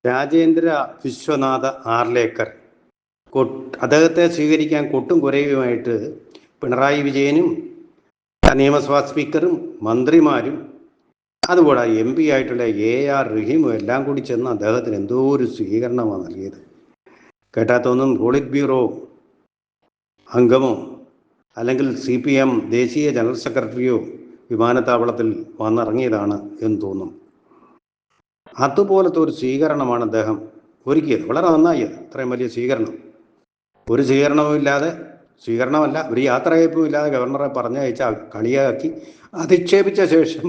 രാജേന്ദ്ര വിശ്വനാഥ് ആർലേക്കർ അദ്ദേഹത്തെ സ്വീകരിക്കാൻ കൊട്ടും കുരയുമായിട്ട് പിണറായി വിജയനും നിയമസഭാ സ്പീക്കറും മന്ത്രിമാരും അതുപോലെ MP ആയിട്ടുള്ള AR റഹീമും എല്ലാം കൂടി ചെന്ന് അദ്ദേഹത്തിന് എന്തോ ഒരു സ്വീകരണമാണ് നൽകിയത്. കേട്ടാത്തൊന്നും പോളിറ്റ് ബ്യൂറോ അംഗമോ അല്ലെങ്കിൽ CPM ദേശീയ ജനറൽ സെക്രട്ടറിയോ വിമാനത്താവളത്തിൽ വന്നിറങ്ങിയതാണ് എന്ന് തോന്നും. അതുപോലത്തെ ഒരു സ്വീകരണമാണ് അദ്ദേഹം ഒരുക്കിയത്. വളരെ നന്നായി. അത്രയും വലിയ സ്വീകരണം. ഒരു സ്വീകരണവും ഇല്ലാതെ, സ്വീകരണമല്ല ഒരു യാത്രയയപ്പും ഇല്ലാതെ ഗവർണറെ പറഞ്ഞയച്ച കളിയാക്കി അധിക്ഷേപിച്ച ശേഷം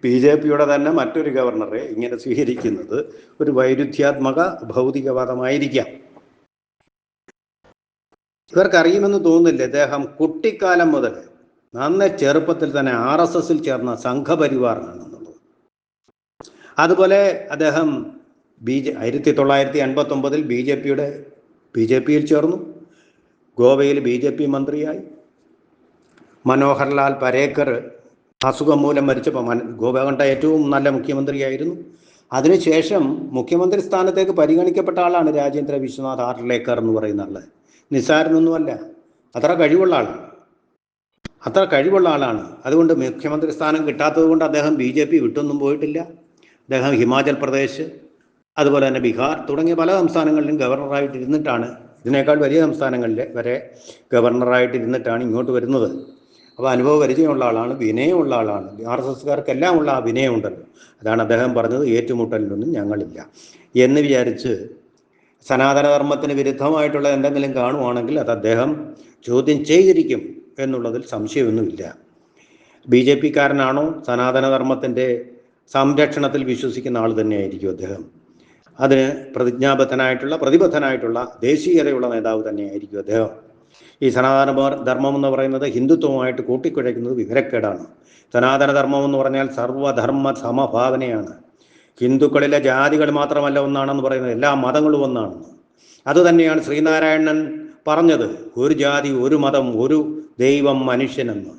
BJPയുടെ തന്നെ മറ്റൊരു ഗവർണറെ ഇങ്ങനെ സ്വീകരിക്കുന്നത് ഒരു വൈരുദ്ധ്യാത്മക ഭൗതികവാദമായിരിക്കാം. ഇവർക്കറിയുമെന്ന് തോന്നുന്നില്ല, അദ്ദേഹം കുട്ടിക്കാലം മുതൽ നന്നേ ചെറുപ്പത്തിൽ തന്നെ RSSൽ ചേർന്ന സംഘപരിവാറിനാണെന്നുള്ളത്. അതുപോലെ അദ്ദേഹം 1989 BJPയിൽ ചേർന്നു. ഗോവയിൽ BJP മന്ത്രിയായി. മനോഹർലാൽ പരേക്കർ അസുഖം മൂലം മരിച്ചപ്പോൾ ഗോവ കണ്ട ഏറ്റവും നല്ല മുഖ്യമന്ത്രിയായിരുന്നു. അതിനുശേഷം മുഖ്യമന്ത്രി സ്ഥാനത്തേക്ക് പരിഗണിക്കപ്പെട്ട ആളാണ് രാജേന്ദ്ര വിശ്വനാഥ് ആർലേക്കർ എന്ന് പറയുന്ന ആൾ. നിസ്സാരനൊന്നുമല്ല, അത്ര കഴിവുള്ള ആളാണ്. അതുകൊണ്ട് മുഖ്യമന്ത്രി സ്ഥാനം കിട്ടാത്തത് കൊണ്ട് അദ്ദേഹം BJP വിട്ടൊന്നും പോയിട്ടില്ല. അദ്ദേഹം ഹിമാചൽ പ്രദേശ്, അതുപോലെ തന്നെ ബീഹാർ തുടങ്ങിയ പല സംസ്ഥാനങ്ങളിലും ഗവർണറായിട്ടിരുന്നിട്ടാണ്, ഇതിനേക്കാൾ വലിയ സംസ്ഥാനങ്ങളിൽ വരെ ഗവർണറായിട്ടിരുന്നിട്ടാണ് ഇങ്ങോട്ട് വരുന്നത്. അപ്പോൾ അനുഭവ പരിചയമുള്ള ആളാണ്, വിനയമുള്ള ആളാണ്. RSSകാർക്കെല്ലാം ഉള്ള ആ വിനയമുണ്ടല്ലോ. അതാണ് അദ്ദേഹം പറഞ്ഞത്, ഏറ്റുമുട്ടലിലൊന്നും ഞങ്ങളില്ല എന്ന് വിചാരിച്ച് സനാതനധർമ്മത്തിന് വിരുദ്ധമായിട്ടുള്ള എന്തെങ്കിലും കാണുവാണെങ്കിൽ അത് അദ്ദേഹം ചോദ്യം ചെയ്തിരിക്കും എന്നുള്ളതിൽ സംശയമൊന്നുമില്ല. BJPക്കാരനാണോ, സനാതനധർമ്മത്തിൻ്റെ സംരക്ഷണത്തിൽ വിശ്വസിക്കുന്ന ആൾ തന്നെയായിരിക്കും അദ്ദേഹം. അതിന് പ്രതിബദ്ധനായിട്ടുള്ള ദേശീയതയുള്ള നേതാവ് തന്നെയായിരിക്കും അദ്ദേഹം. ഈ സനാതന ധർമ്മം എന്ന് പറയുന്നത് ഹിന്ദുത്വമായിട്ട് കൂട്ടിക്കുഴയ്ക്കുന്നത് വിവരക്കേടാണ്. സനാതനധർമ്മം എന്ന് പറഞ്ഞാൽ സർവധർമ്മ സമഭാവനയാണ്. ഹിന്ദുക്കളിലെ ജാതികൾ മാത്രമല്ല ഒന്നാണെന്ന് പറയുന്നത്, എല്ലാ മതങ്ങളും ഒന്നാണെന്ന്. അതുതന്നെയാണ് ശ്രീനാരായണൻ പറഞ്ഞത്, ഒരു ജാതി, ഒരു മതം, ഒരു ദൈവം, മനുഷ്യനെന്ന്.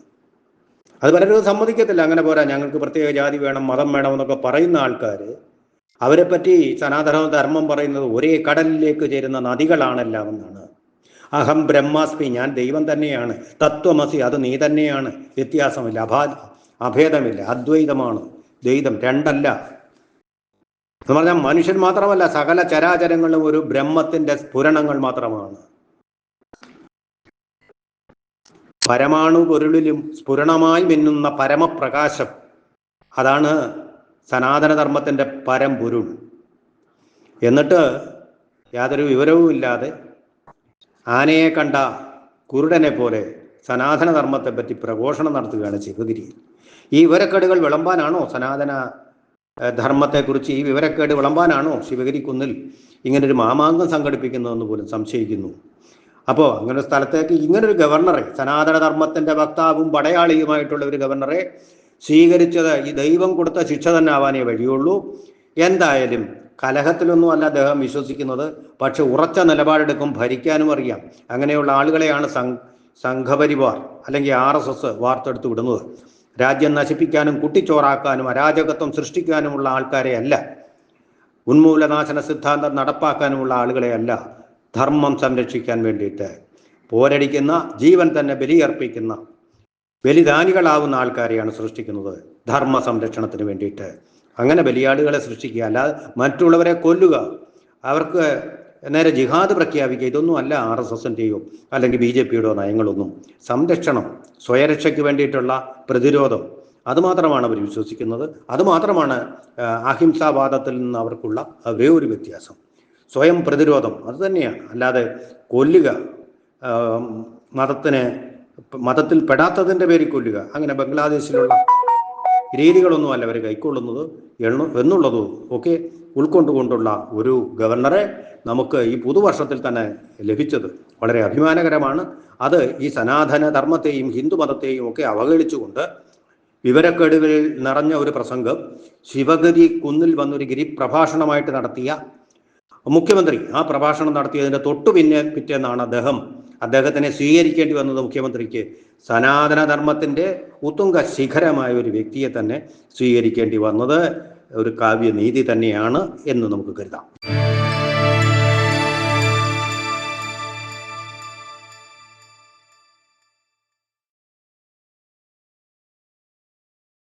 അത് പലരും സമ്മതിക്കത്തില്ല. അങ്ങനെ പോരാ, ഞങ്ങൾക്ക് പ്രത്യേക ജാതി വേണം, മതം വേണം എന്നൊക്കെ പറയുന്ന ആൾക്കാർ, അവരെപ്പറ്റി സനാതന ധർമ്മം പറയുന്നത് ഒരേ കടലിലേക്ക് ചേരുന്ന നദികളാണെല്ലാം എന്നാണ്. അഹം ബ്രഹ്മാസ്മി, ഞാൻ ദൈവം തന്നെയാണ്. തത്വമസി, അത് നീ തന്നെയാണ്. വ്യത്യാസമില്ല, അഭേദമില്ല, അദ്വൈതമാണ് ദ്വൈതം, രണ്ടല്ല എന്ന് പറഞ്ഞാൽ മനുഷ്യൻ മാത്രമല്ല, സകല ചരാചരങ്ങളും ഒരു ബ്രഹ്മത്തിന്റെ സ്ഫുരണങ്ങൾ മാത്രമാണ്. പരമാണു പൊരുളിലും സ്ഫുരണമായി മിന്നുന്ന പരമപ്രകാശം, അതാണ് സനാതനധർമ്മത്തിൻ്റെ പരമ്പൊരുൾ. എന്നിട്ട് യാതൊരു വിവരവും ഇല്ലാതെ ആനയെ കണ്ട കുരുടനെ പോലെ സനാതനധർമ്മത്തെപ്പറ്റി പ്രഘോഷണം നടത്തുകയാണ് ശിവഗിരി. ഈ വിവരക്കേടുകൾ വിളമ്പാനാണോ, സനാതന ധർമ്മത്തെക്കുറിച്ച് ഈ വിവരക്കേട് വിളമ്പാനാണോ ശിവഗിരി കുന്നിൽ ഇങ്ങനൊരു മാമാങ്കം സംഘടിപ്പിക്കുന്നതെന്ന് പോലും സംശയിക്കുന്നു. അപ്പോൾ അങ്ങനെ ഒരു സ്ഥലത്തേക്ക് ഇങ്ങനൊരു ഗവർണറെ, സനാതനധർമ്മത്തിൻ്റെ വക്താവും പടയാളിയുമായിട്ടുള്ള ഒരു ഗവർണറെ സ്വീകരിച്ചത് ഈ ദൈവം കൊടുത്ത ശിക്ഷ തന്നെ ആവാനേ വഴിയുള്ളൂ. എന്തായാലും കലഹത്തിലൊന്നും അല്ല അദ്ദേഹം വിശ്വസിക്കുന്നത്. പക്ഷെ ഉറച്ച നിലപാടെടുക്കും, ഭരിക്കാനും അറിയാം. അങ്ങനെയുള്ള ആളുകളെയാണ് സംഘപരിവാർ അല്ലെങ്കിൽ RSS വാർത്തെടുത്ത് വിടുന്നത്. രാജ്യം നശിപ്പിക്കാനും കുട്ടിച്ചോറാക്കാനും അരാജകത്വം സൃഷ്ടിക്കാനുമുള്ള ആൾക്കാരെ അല്ല, ഉന്മൂലനാശന സിദ്ധാന്തം നടപ്പാക്കാനുമുള്ള ആളുകളെ അല്ല, ധർമ്മം സംരക്ഷിക്കാൻ വേണ്ടിയിട്ട് പോരടിക്കുന്ന, ജീവൻ തന്നെ ബലിയർപ്പിക്കുന്ന, ബലിദാനികളാവുന്ന ആൾക്കാരെയാണ് സൃഷ്ടിക്കുന്നത് ധർമ്മ സംരക്ഷണത്തിന് വേണ്ടിയിട്ട്. അങ്ങനെ ബലിയാടുകളെ സൃഷ്ടിക്കുക, അല്ലാതെ മറ്റുള്ളവരെ കൊല്ലുക, അവർക്ക് നേരെ ജിഹാദ് പ്രഖ്യാപിക്കുക, ഇതൊന്നും അല്ല RSSൻ്റെയോ അല്ലെങ്കിൽ BJPയുടെയോ നയങ്ങളൊന്നും. സംരക്ഷണം, സ്വയരക്ഷയ്ക്ക് വേണ്ടിയിട്ടുള്ള പ്രതിരോധം, അതുമാത്രമാണ് അവർ വിശ്വസിക്കുന്നത്. അതുമാത്രമാണ് അഹിംസാവാദത്തിൽ നിന്ന് അവർക്കുള്ള ഒരേ ഒരു വ്യത്യാസം. സ്വയം പ്രതിരോധം അത് തന്നെയാണ്, അല്ലാതെ കൊല്ലുക, മതത്തിൽ പെടാത്തതിൻ്റെ പേരിൽ കൊല്ലുക, അങ്ങനെ ബംഗ്ലാദേശിലുള്ള രീതികളൊന്നും അല്ല അവർ കൈക്കൊള്ളുന്നത് എന്നുള്ളതും ഒക്കെ ഉൾക്കൊണ്ടുകൊണ്ടുള്ള ഒരു ഗവർണറെ നമുക്ക് ഈ പുതുവർഷത്തിൽ തന്നെ ലഭിച്ചത് വളരെ അഭിമാനകരമാണ്. അത് ഈ സനാതന ധർമ്മത്തെയും ഹിന്ദു മതത്തെയും ഒക്കെ അവഹേളിച്ചുകൊണ്ട് വിവരക്കേടുകളിൽ നിറഞ്ഞ ഒരു പ്രസംഗം ശിവഗിരി കുന്നിൽ വന്നൊരു ഗിരിപ്രഭാഷണമായിട്ട് നടത്തിയ മുഖ്യമന്ത്രി, ആ പ്രഭാഷണം നടത്തിയതിൻ്റെ പിറ്റേന്നാണ് അദ്ദേഹത്തിനെ സ്വീകരിക്കേണ്ടി വന്നത്. മുഖ്യമന്ത്രിക്ക് സനാതനധർമ്മത്തിൻ്റെ ഉത്തുംഗ ശിഖരമായ ഒരു വ്യക്തിയെ തന്നെ സ്വീകരിക്കേണ്ടി വന്നത്. ഒരു കാവ്യനീതി തന്നെയാണ് എന്ന് നമുക്ക് കരുതാം.